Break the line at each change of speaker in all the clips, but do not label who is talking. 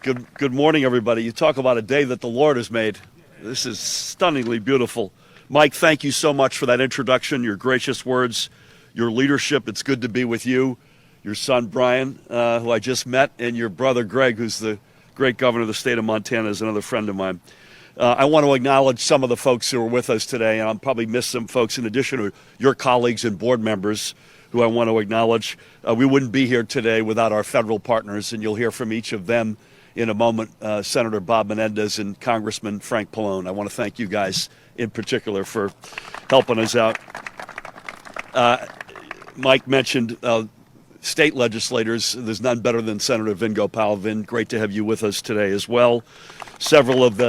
Good morning, everybody. You talk about a day that the Lord has made. This is stunningly beautiful. Mike, thank you so much for that introduction, your gracious words, your leadership. It's good to be with you, your son, Brian, who I just met, and your brother, Greg, who's the great governor of the state of Montana, is another friend of mine. I want to acknowledge some of the folks who are with us today, and I'll probably miss some folks in addition to your colleagues and board members who I want to acknowledge. We wouldn't be here today without our federal partners, and you'll hear from each of them in a moment. Senator Bob Menendez and Congressman Frank Pallone. I want to thank you guys in particular for helping us out. Mike mentioned state legislators. There's none better than Senator Vin Gopal. Vin, great to have you with us today as well. Several of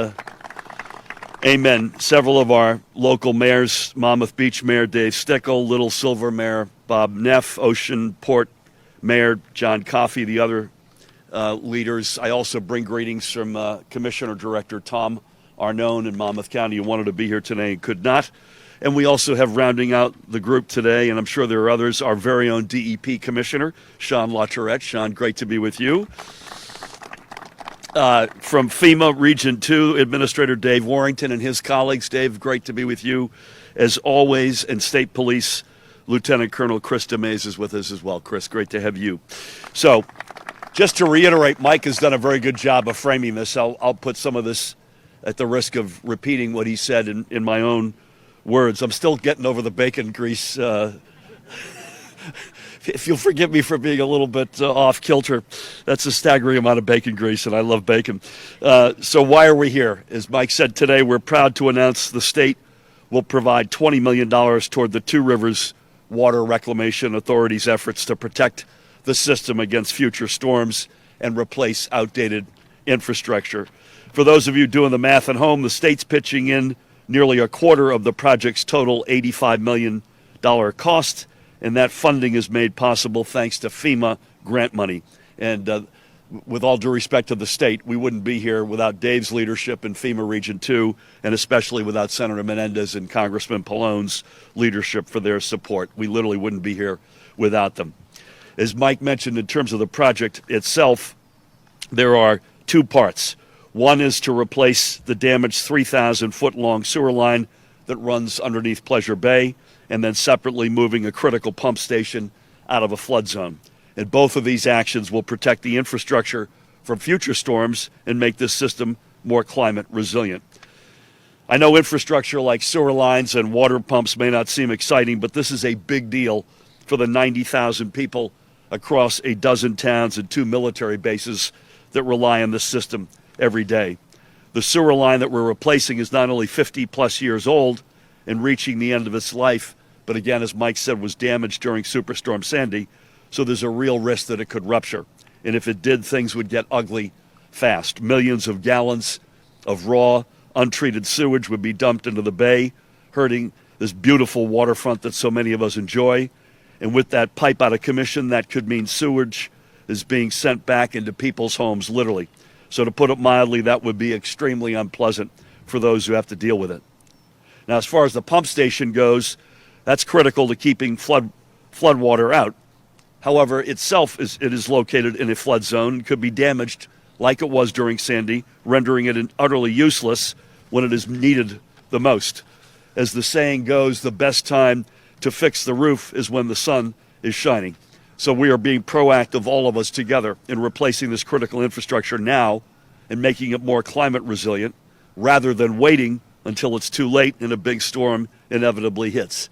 our local mayors, Monmouth Beach Mayor Dave Stickle, Little Silver Mayor Bob Neff, Ocean Port Mayor John Coffey, the other leaders. I also bring greetings from Commissioner Director Tom Arnone in Monmouth County, who wanted to be here today and could not. And we also have rounding out the group today, and I'm sure there are others, our very own DEP Commissioner, Sean LaTourette. Sean, great to be with you. From FEMA Region 2, Administrator Dave Warrington and his colleagues. Dave, great to be with you as always. And State Police Lieutenant Colonel Chris DeMays is with us as well. Chris, great to have you. So just to reiterate, Mike has done a very good job of framing this. I'll put some of this at the risk of repeating what he said in my own words. I'm still getting over the bacon grease. If you'll forgive me for being a little bit off kilter, that's a staggering amount of bacon grease, and I love bacon. So why are we here? As Mike said today, we're proud to announce the state will provide $20 million toward the Two Rivers Water Reclamation Authority's efforts to protect the system against future storms and replace outdated infrastructure. For those of you doing the math at home, the state's pitching in nearly a quarter of the project's total $85 million cost, and that funding is made possible thanks to FEMA grant money. And with all due respect to the state, we wouldn't be here without Dave's leadership in FEMA Region 2, and especially without Senator Menendez and Congressman Pallone's leadership for their support. We literally wouldn't be here without them. As Mike mentioned, in terms of the project itself, there are two parts. One is to replace the damaged 3,000-foot-long sewer line that runs underneath Pleasure Bay, and then separately moving a critical pump station out of a flood zone. And both of these actions will protect the infrastructure from future storms and make this system more climate resilient. I know infrastructure like sewer lines and water pumps may not seem exciting, but this is a big deal for the 90,000 people across a dozen towns and 2 military bases that rely on this system every day. The sewer line that we're replacing is not only 50-plus years old and reaching the end of its life, but again, as Mike said, was damaged during Superstorm Sandy, so there's a real risk that it could rupture. And if it did, things would get ugly fast. Millions of gallons of raw, untreated sewage would be dumped into the bay, hurting this beautiful waterfront that so many of us enjoy. And with that pipe out of commission, that could mean sewage is being sent back into people's homes, literally. So to put it mildly, that would be extremely unpleasant for those who have to deal with it. Now, as far as the pump station goes, that's critical to keeping flood water out. However, it is located in a flood zone and could be damaged like it was during Sandy, rendering it utterly useless when it is needed the most. As the saying goes, the best time to fix the roof is when the sun is shining. So we are being proactive, all of us together, in replacing this critical infrastructure now and making it more climate resilient rather than waiting until it's too late and a big storm inevitably hits.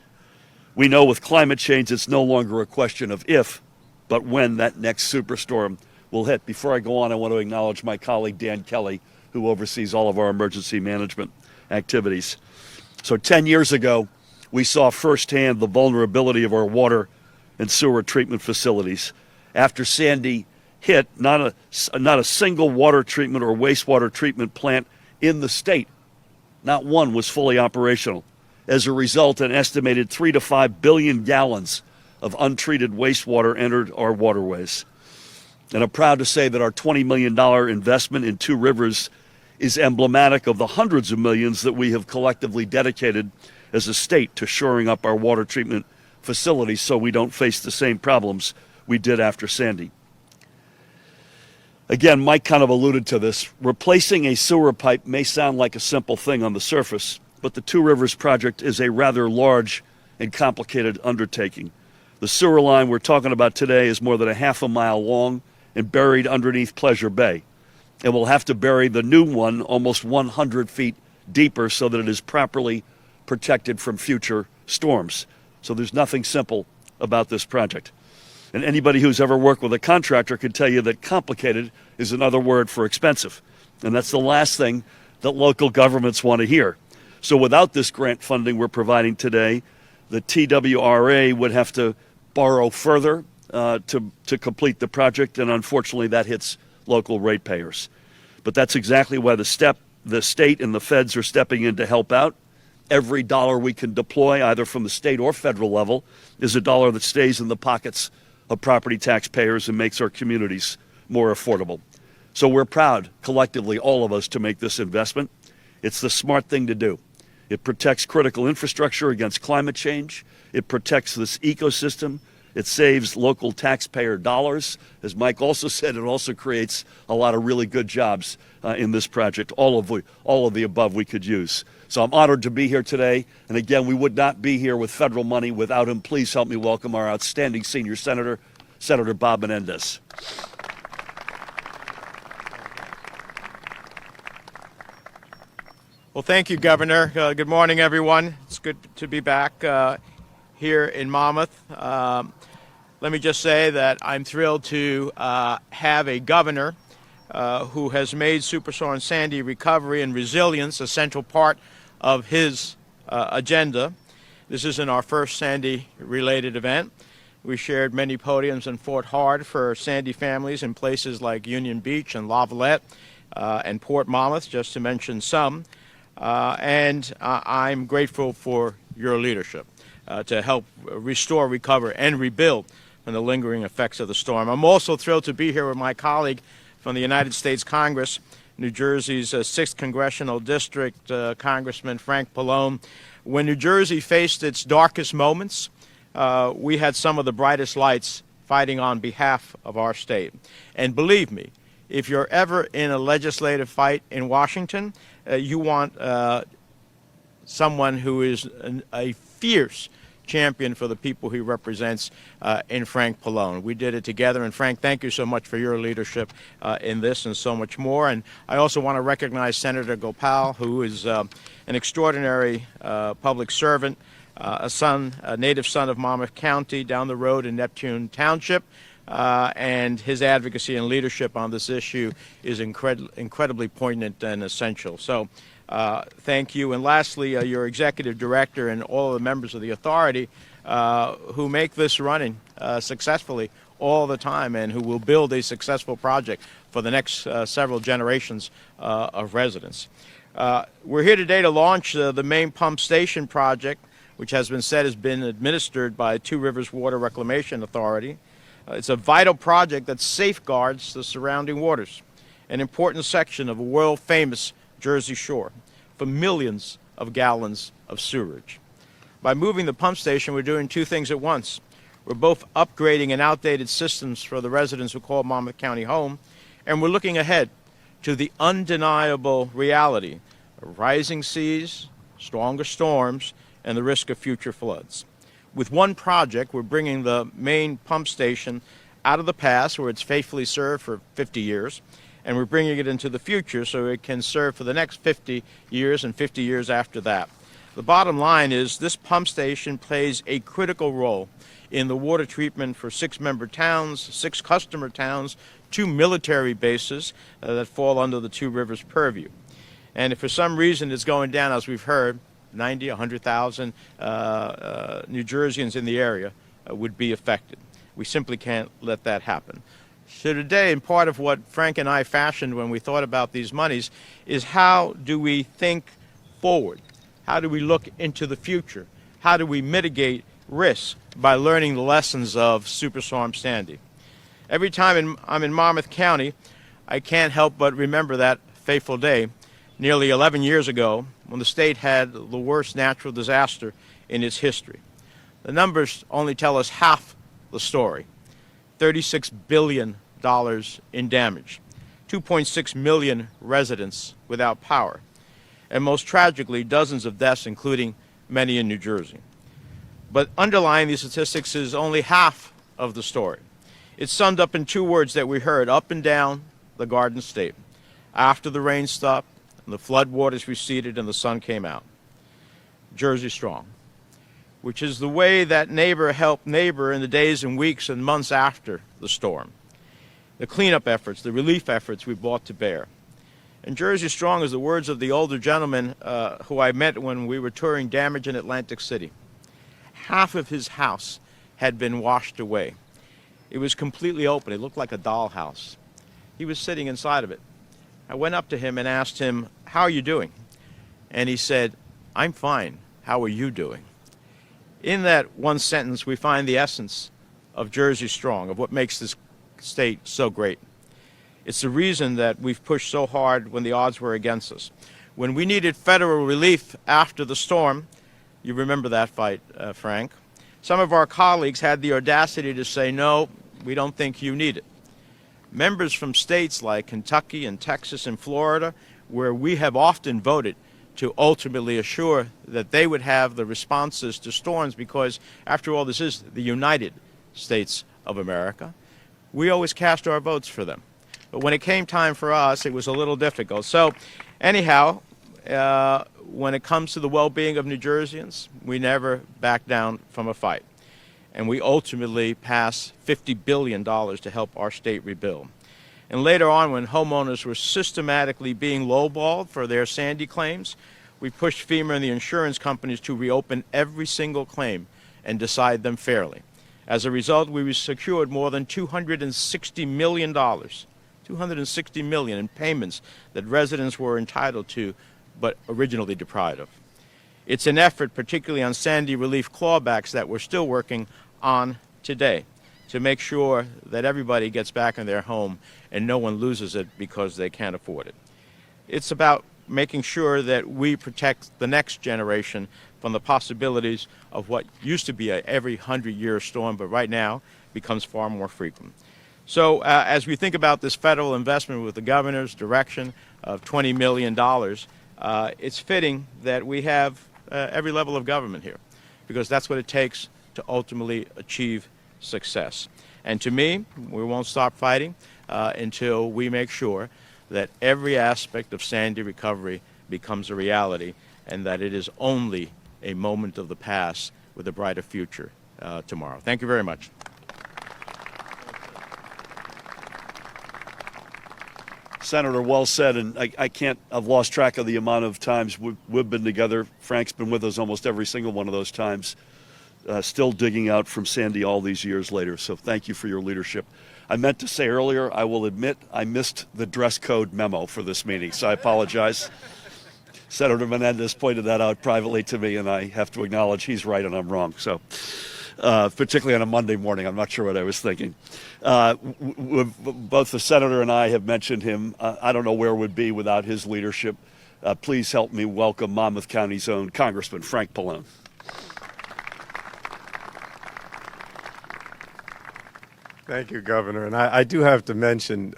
We know with climate change, it's no longer a question of if, but when that next superstorm will hit. Before I go on, I want to acknowledge my colleague Dan Kelly, who oversees all of our emergency management activities. So 10 years ago, we saw firsthand the vulnerability of our water and sewer treatment facilities. After Sandy hit, not a single water treatment or wastewater treatment plant in the state, not one, was fully operational. As a result, an estimated 3 to 5 billion gallons of untreated wastewater entered our waterways. And I'm proud to say that our $20 million investment in Two Rivers is emblematic of the hundreds of millions that we have collectively dedicated as a state to shoring up our water treatment facilities so we don't face the same problems we did after Sandy. Again, Mike kind of alluded to this. Replacing a sewer pipe may sound like a simple thing on the surface, but the Two Rivers project is a rather large and complicated undertaking. The sewer line we're talking about today is more than a half a mile long and buried underneath Pleasure Bay. And we'll have to bury the new one almost 100 feet deeper so that it is properly protected from future storms. So there's nothing simple about this project. And anybody who's ever worked with a contractor can tell you that complicated is another word for expensive. And that's the last thing that local governments want to hear. So without this grant funding we're providing today, the TWRA would have to borrow further to complete the project, and unfortunately that hits local ratepayers. But that's exactly why the state and the feds are stepping in to help out. Every dollar we can deploy, either from the state or federal level, is a dollar that stays in the pockets of property taxpayers and makes our communities more affordable. So we're proud, collectively, all of us, to make this investment. It's the smart thing to do. It protects critical infrastructure against climate change. It protects this ecosystem. It saves local taxpayer dollars. As Mike also said, it also creates a lot of really good jobs in this project. All of the above we could use. So I'm honored to be here today. And again, we would not be here with federal money without him. Please help me welcome our outstanding senior senator, Senator Bob Menendez.
Well, thank you, Governor. Good morning, everyone. It's good to be back here in Monmouth. Let me just say that I'm thrilled to have a governor who has made Superstorm Sandy recovery and resilience a central part of his agenda. This isn't our first Sandy-related event. We shared many podiums and fought hard for Sandy families in places like Union Beach and Lavallette and Port Monmouth, just to mention some. And I'm grateful for your leadership to help restore, recover, and rebuild from the lingering effects of the storm. I'm also thrilled to be here with my colleague from the United States Congress, New Jersey's 6th Congressional District, Congressman Frank Pallone. When New Jersey faced its darkest moments, we had some of the brightest lights fighting on behalf of our state. And believe me, if you're ever in a legislative fight in Washington, you want someone who is a fierce champion for the people he represents in Frank Pallone. We did it together, and Frank, thank you so much for your leadership in this and so much more. And I also want to recognize Senator Gopal, who is an extraordinary public servant, a native son of Monmouth County down the road in Neptune Township. And his advocacy and leadership on this issue is incredibly poignant and essential. So thank you. And lastly, your executive director and all of the members of the authority who make this running successfully all the time and who will build a successful project for the next several generations of residents. We're here today to launch the main pump station project, which has been said has been administered by Two Rivers Water Reclamation Authority. It's a vital project that safeguards the surrounding waters, an important section of a world-famous Jersey shore for millions of gallons of sewerage. By moving the pump station, we're doing two things at once. We're both upgrading an outdated systems for the residents who call Monmouth County home, and we're looking ahead to the undeniable reality of rising seas, stronger storms, and the risk of future floods. With one project, we're bringing the main pump station out of the past, where it's faithfully served for 50 years, and we're bringing it into the future so it can serve for the next 50 years and 50 years after that. The bottom line is this pump station plays a critical role in the water treatment for 6 member towns, 6 customer towns, 2 military bases that fall under the Two Rivers purview. And if for some reason it's going down, as we've heard, 90, 100,000 New Jerseyans in the area would be affected. We simply can't let that happen. So today, and part of what Frank and I fashioned when we thought about these monies, is how do we think forward? How do we look into the future? How do we mitigate risks by learning the lessons of Superstorm Sandy? Every time I'm in Monmouth County, I can't help but remember that fateful day nearly 11 years ago when the state had the worst natural disaster in its history. The numbers only tell us half the story. $36 billion in damage. 2.6 million residents without power, and most tragically, dozens of deaths, including many in New Jersey. But underlying these statistics is only half of the story. It's summed up in two words that we heard up and down the Garden State. After the rain stopped, and the flood waters receded, and the sun came out. Jersey Strong, which is the way that neighbor helped neighbor in the days and weeks and months after the storm. The cleanup efforts, the relief efforts we brought to bear. And Jersey Strong is the words of the older gentleman who I met when we were touring damage in Atlantic City. Half of his house had been washed away. It was completely open. It looked like a dollhouse. He was sitting inside of it. I went up to him and asked him, "How are you doing?" And he said, "I'm fine. How are you doing?" In that one sentence, we find the essence of Jersey Strong, of what makes this state so great. It's the reason that we've pushed so hard when the odds were against us. When we needed federal relief after the storm, you remember that fight, Frank, some of our colleagues had the audacity to say, "No, we don't think you need it." Members from states like Kentucky and Texas and Florida, where we have often voted to ultimately assure that they would have the responses to storms, because, after all, this is the United States of America, we always cast our votes for them. But when it came time for us, it was a little difficult. So, anyhow, when it comes to the well-being of New Jerseyans, we never back down from a fight. And we ultimately passed $50 billion to help our state rebuild. And later on, when homeowners were systematically being lowballed for their Sandy claims, we pushed FEMA and the insurance companies to reopen every single claim and decide them fairly. As a result, we secured more than $260 million, $260 million in payments that residents were entitled to but originally deprived of. It's an effort, particularly on Sandy relief clawbacks, that we're still working on today to make sure that everybody gets back in their home and no one loses it because they can't afford it. It's about making sure that we protect the next generation from the possibilities of what used to be a every 100-year storm, but right now becomes far more frequent. So as we think about this federal investment with the governor's direction of $20 million, it's fitting that we have every level of government here, because that's what it takes to ultimately achieve success. And to me, we won't stop fighting until we make sure that every aspect of Sandy recovery becomes a reality, and that it is only a moment of the past with a brighter future tomorrow. Thank you very much.
Senator, well said, and I've lost track of the amount of times we've been together. Frank's been with us almost every single one of those times, still digging out from Sandy all these years later, so thank you for your leadership. I meant to say earlier, I will admit I missed the dress code memo for this meeting, so I apologize. Senator Menendez pointed that out privately to me, and I have to acknowledge he's right and I'm wrong, so particularly on a Monday morning. I'm not sure what I was thinking. Both the senator and I have mentioned him. I don't know where we'd be without his leadership. Please help me welcome Monmouth County's own Congressman Frank Pallone.
Thank you, Governor. And I do have to mention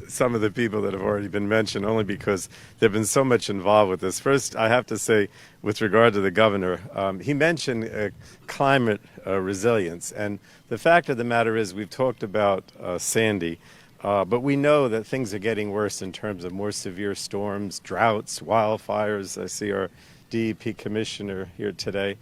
some of the people that have already been mentioned, only because they've been so much involved with this. First, I have to say, with regard to the governor, he mentioned climate resilience. And the fact of the matter is, we've talked about Sandy, but we know that things are getting worse in terms of more severe storms, droughts, wildfires. I see our DEP commissioner here today.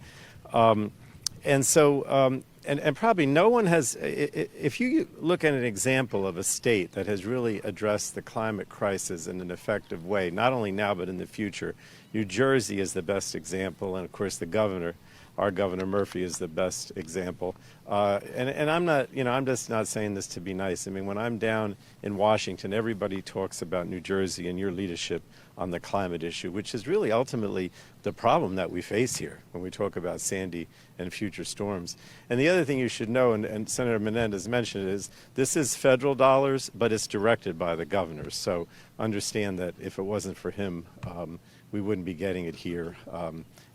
And probably no one has, if you look at an example of a state that has really addressed the climate crisis in an effective way, not only now but in the future, New Jersey is the best example, and of course the governor, our Governor Murphy, is the best example. And I'm not, I'm just not saying this to be nice. I mean, when I'm down in Washington, everybody talks about New Jersey and your leadership on the climate issue, which is really ultimately the problem that we face here when we talk about Sandy and future storms. And the other thing you should know, and Senator Menendez mentioned, is this is federal dollars, but it's directed by the governor. So understand that if it wasn't for him, we wouldn't be getting it here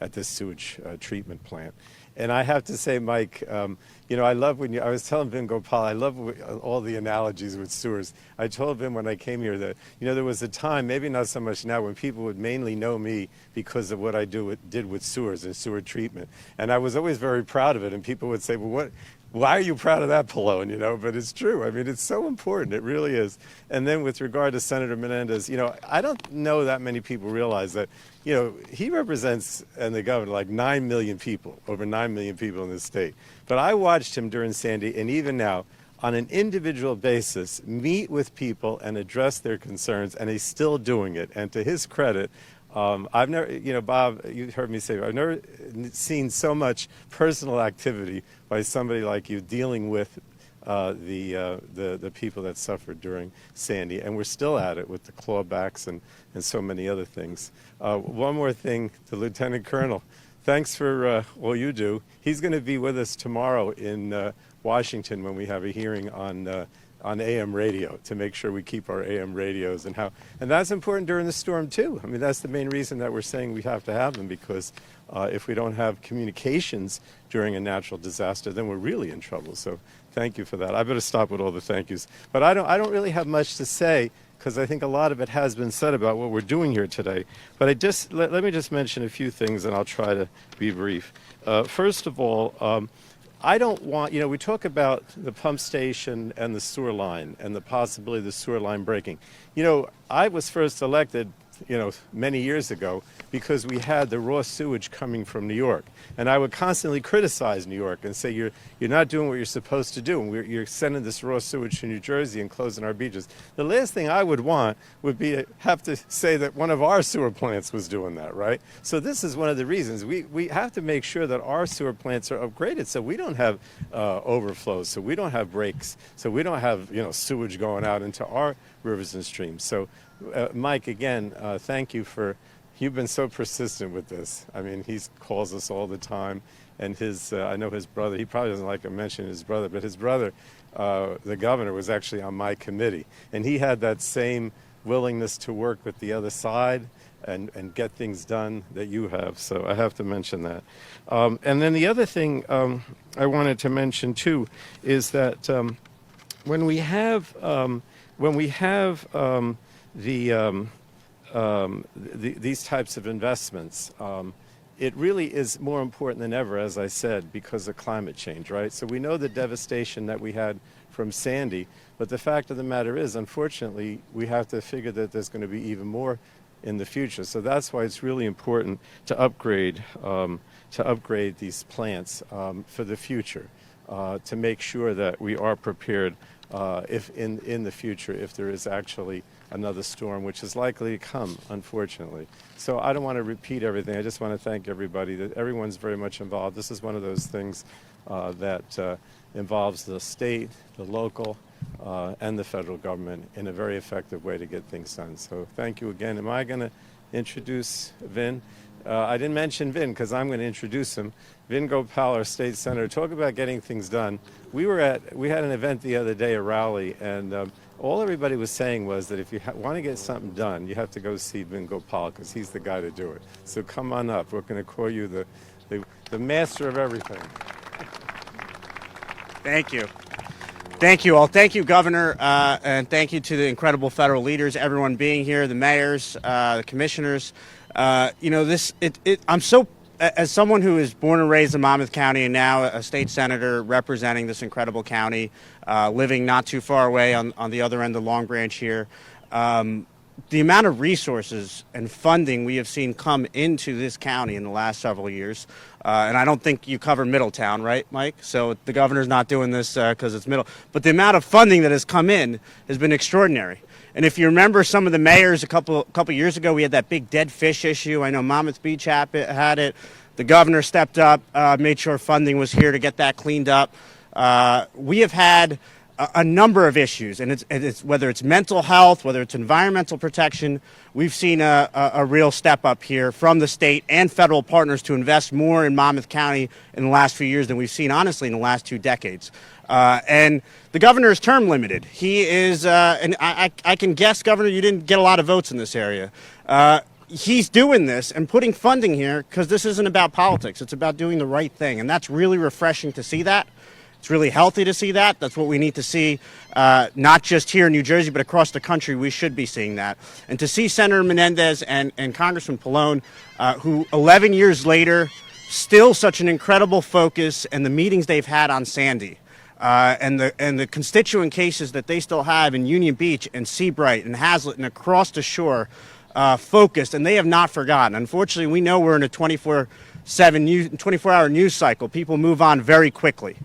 at this sewage treatment plant. And I have to say, Mike, I love when I was telling Vin Gopal, I love all the analogies with sewers. I told Vin when I came here that, there was a time, maybe not so much now, when people would mainly know me because of what I did with sewers and sewer treatment. And I was always very proud of it. And people would say, well, why are you proud of that, Pallone? But it's true. I mean, it's so important. It really is. And then with regard to Senator Menendez, I don't know that many people realize that, he represents, and the governor, like 9 million people, over 9 million people in this state. But I watched him during Sandy, and even now, on an individual basis, meet with people and address their concerns, and he's still doing it. And to his credit, I've never, Bob, you heard me say, I've never seen so much personal activity by somebody like you dealing with the people that suffered during Sandy, and we're still at it with the clawbacks and so many other things. One more thing to Lieutenant Colonel. Thanks for all you do. He's going to be with us tomorrow in Washington when we have a hearing on AM radio to make sure we keep our AM radios and that's important during the storm too. I mean, that's the main reason that we're saying we have to have them, because if we don't have communications during a natural disaster, then we're really in trouble. So thank you for that. I better stop with all the thank yous. But I don't really have much to say, because I think a lot of it has been said about what we're doing here today. But let me just mention a few things, and I'll try to be brief. First of all, I don't want, we talk about the pump station and the sewer line and the possibility of the sewer line breaking. I was first elected, many years ago because we had the raw sewage coming from New York. And I would constantly criticize New York and say, you're not doing what you're supposed to do. And you're sending this raw sewage to New Jersey and closing our beaches. The last thing I would want would be to have to say that one of our sewer plants was doing that, right? So this is one of the reasons. We have to make sure that our sewer plants are upgraded so we don't have overflows, so we don't have breaks, so we don't have sewage going out into our rivers and streams. So Mike, again, thank you you've been so persistent with this. I mean, he calls us all the time, and I know his brother, he probably doesn't like to mention his brother, but his brother, the governor, was actually on my committee, and he had that same willingness to work with the other side and get things done that you have. So I have to mention that. And then the other thing I wanted to mention too is that when we have these types of investments, it really is more important than ever, as I said, because of climate change, right? So we know the devastation that we had from Sandy, but the fact of the matter is, unfortunately, we have to figure that there's going to be even more in the future. So that's why it's really important to upgrade these plants for the future, to make sure that we are prepared if in the future, if there is actually another storm, which is likely to come, unfortunately. So I don't want to repeat everything. I just want to thank everybody. That everyone's very much involved. This is one of those things that involves the state, the local, and the federal government in a very effective way to get things done. So thank you again. Am I going to introduce Vin? I didn't mention Vin because I'm going to introduce him. Vin Gopal, our state senator. Talk about getting things done. We had an event the other day, a rally, and all everybody was saying was that if you want to get something done, you have to go see Vin Gopal because he's the guy to do it. So come on up. We're going to call you the master of everything.
Thank you. Thank you all. Thank you, Governor, and thank you to the incredible federal leaders, everyone being here, the mayors, the commissioners. I'm so, as someone who is born and raised in Monmouth County and now a state senator representing this incredible county, living not too far away on the other end of Long Branch here, the amount of resources and funding we have seen come into this county in the last several years, and I don't think you cover Middletown, right, Mike? So the governor's not doing this because it's middle, but the amount of funding that has come in has been extraordinary. And if you remember some of the mayors a couple years ago, we had that big dead fish issue. I know Monmouth Beach had it. The governor stepped up, made sure funding was here to get that cleaned up. We have had a number of issues, and it's whether it's mental health, whether it's environmental protection, we've seen a real step up here from the state and federal partners to invest more in Monmouth County in the last few years than we've seen, honestly, in the last 2 decades. And the governor is term limited. He is, and I can guess, Governor, you didn't get a lot of votes in this area. he's doing this and putting funding here because this isn't about politics. It's about doing the right thing. And that's really refreshing to see that. It's really healthy to see that. That's what we need to see, not just here in New Jersey, but across the country. We should be seeing that. And to see Senator Menendez and Congressman Pallone, who 11 years later, still such an incredible focus, and the meetings they've had on Sandy, and the constituent cases that they still have in Union Beach and Seabright and Hazlet and across the shore, focused, and they have not forgotten. Unfortunately, we know we're in a 24-hour news cycle. People move on very quickly.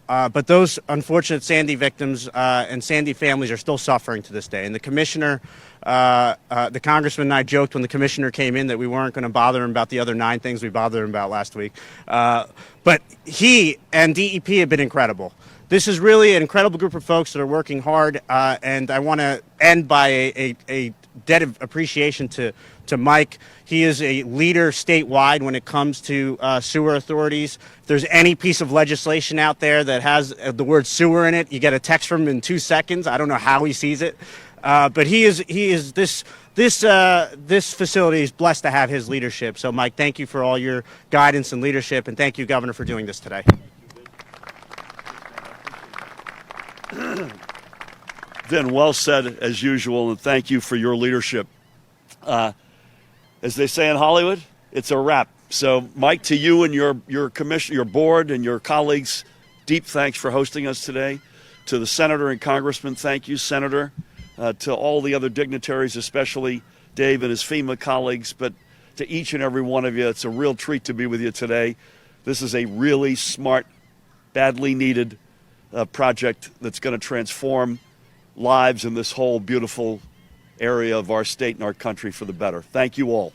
But those unfortunate Sandy victims and Sandy families are still suffering to this day. And the commissioner, the congressman and I joked when the commissioner came in that we weren't going to bother him about the other 9 things we bothered him about last week. But he and DEP have been incredible. This is really an incredible group of folks that are working hard, and I want to end by a debt of appreciation to Mike. He is a leader statewide when it comes to sewer authorities. If there's any piece of legislation out there that has the word sewer in it, you get a text from him in 2 seconds. I don't know how he sees it, but this facility is blessed to have his leadership. So, Mike, thank you for all your guidance and leadership, and thank you, Governor, for doing this today.
Vin, well said as usual, and thank you for your leadership. As they say in Hollywood, it's a wrap. So, Mike, to you and your commission, your board, and your colleagues, deep thanks for hosting us today. To the senator and congressman, thank you, Senator. To all the other dignitaries, especially Dave and his FEMA colleagues, but to each and every one of you, it's a real treat to be with you today. This is a really smart, badly needed project that's going to transform lives in this whole beautiful area of our state and our country for the better. Thank you all.